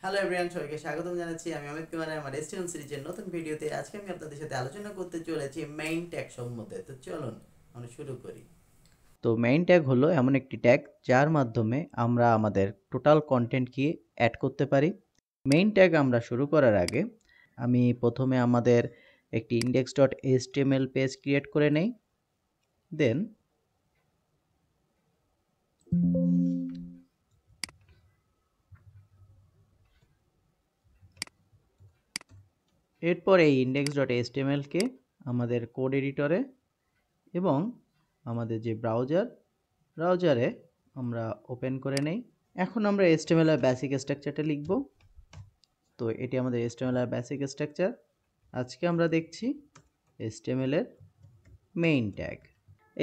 Hello everyone, সবাইকে স্বাগতম জানাচ্ছি। আমি অমিত কুমার আমার স্টুডেন্ট সিরিজের নতুন ভিডিওতে। আজকে আমি আপনাদের সাথে আলোচনা করতে চলেছি মেইন ট্যাগ সম্বন্ধে। তো চলুন আমরা শুরু করি। তো মেইন ট্যাগ হলো এমন একটি ট্যাগ যার মাধ্যমে আমরা আমাদের টোটাল কন্টেন্টকে অ্যাড করতে পারি। মেইন ট্যাগ আমরা শুরু করার আগে আমি প্রথমে আমাদের একটি index.html পেজ ক্রিয়েট করে নেই। দেন এরপর এই index.html কে আমাদের কোড এডিটরে এবং আমাদের যে ব্রাউজারে আমরা ওপেন করে নেই। এখন আমরা HTML এর বেসিক স্ট্রাকচারটা লিখব। তো এটি আমাদের HTML এর বেসিক স্ট্রাকচার। আজকে আমরা দেখছি HTML এর মেইন ট্যাগ।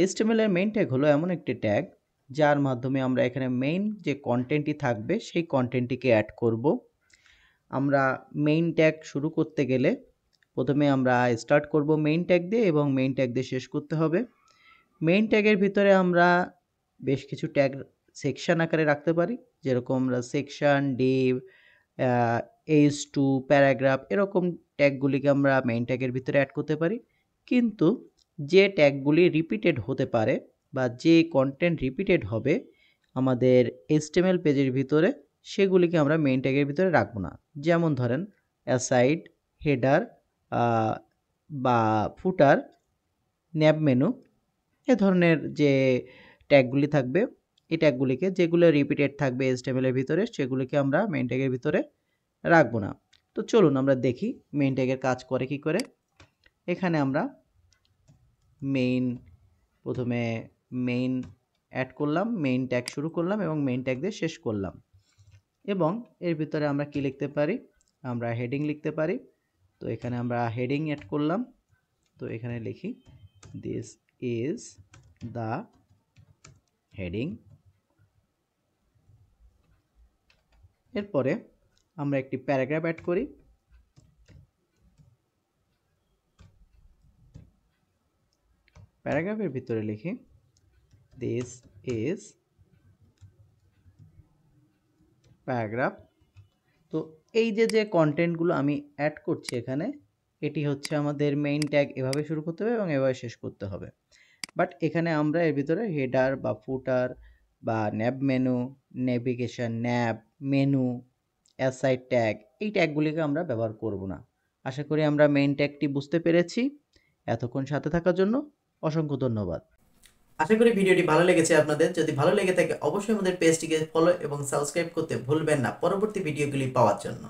HTML এর মেইন ট্যাগ হলো এমন একটি ট্যাগ যার মাধ্যমে আমরা এখানে মেইন যে কন্টেন্টটি থাকবে সেই কন্টেন্টটিকে অ্যাড করব। আমরা মেইন ট্যাগ শুরু করতে গেলে প্রথমে আমরা স্টার্ট করব মেইন ট্যাগ দিয়ে এবং মেইন ট্যাগ দিয়ে শেষ করতে হবে। মেইন ট্যাগের ভিতরে আমরা বেশ কিছু ট্যাগ সেকশন আকারে রাখতে পারি, যেরকম আমরা সেকশন, ডিভ, H2, প্যারাগ্রাফ এরকম ট্যাগগুলিকে আমরা মেইন ট্যাগের ভিতরে অ্যাড করতে পারি। কিন্তু যে ট্যাগগুলি রিপিটেড হতে পারে বা যে কন্টেন্ট রিপিটেড হবে আমাদের HTML পেজের ভিতরে, সেগুলিকে আমরা মেইন ট্যাগের ভিতরে রাখবো না। যেমন ধরেন অ্যাসাইড, হেডার বা ফুটার, ন্যাব মেনু এ ধরনের যে ট্যাগগুলি থাকবে, এই ট্যাগগুলিকে যেগুলো রিপিটেড থাকবে HTML এর ভিতরে সেগুলিকে আমরা মেইন ট্যাগের ভিতরে রাখবো না। তো চলুন আমরা দেখি মেইন ট্যাগের কাজ করে কি করে। এখানে আমরা প্রথমে মেইন অ্যাড করলাম, মেইন ট্যাগ শুরু করলাম এবং মেইন ট্যাগ দিয়ে শেষ করলাম। এবং এর ভিতরে আমরা কি লিখতে পারি, আমরা হেডিং লিখতে পারি। তো এখানে আমরা হেডিং অ্যাড করলাম। তো এখানে লিখি দিস ইজ দ্য হেডিং। এরপরে আমরা একটি প্যারাগ্রাফ অ্যাড করি। প্যারাগ্রাফের ভিতরে লিখি দিস ইজ প্যারাগ্রাফ। তো এই যে কন্টেন্টগুলো আমি অ্যাড করছি এখানে, এটি হচ্ছে আমাদের মেইন ট্যাগ। এভাবে শুরু করতে হবে এবং এভাবে শেষ করতে হবে। বাট এখানে আমরা এর ভিতরে হেডার বা ফুটার বা nav menu, navigation, nav menu, aside tag এই ট্যাগগুলিকে আমরা ব্যবহার করব না। আশা করি আমরা মেইন ট্যাগটি বুঝতে পেরেছি। এতক্ষণ সাথে থাকার জন্য অসংখ্য ধন্যবাদ। আশা করি ভিডিওটি ভালো লেগেছে আপনাদের। যদি ভালো লেগে থাকে অবশ্যই আমাদের পেজটিকে ফলো এবং সাবস্ক্রাইব করতে ভুলবেন না পরবর্তী ভিডিওগুলি পাওয়ার জন্য।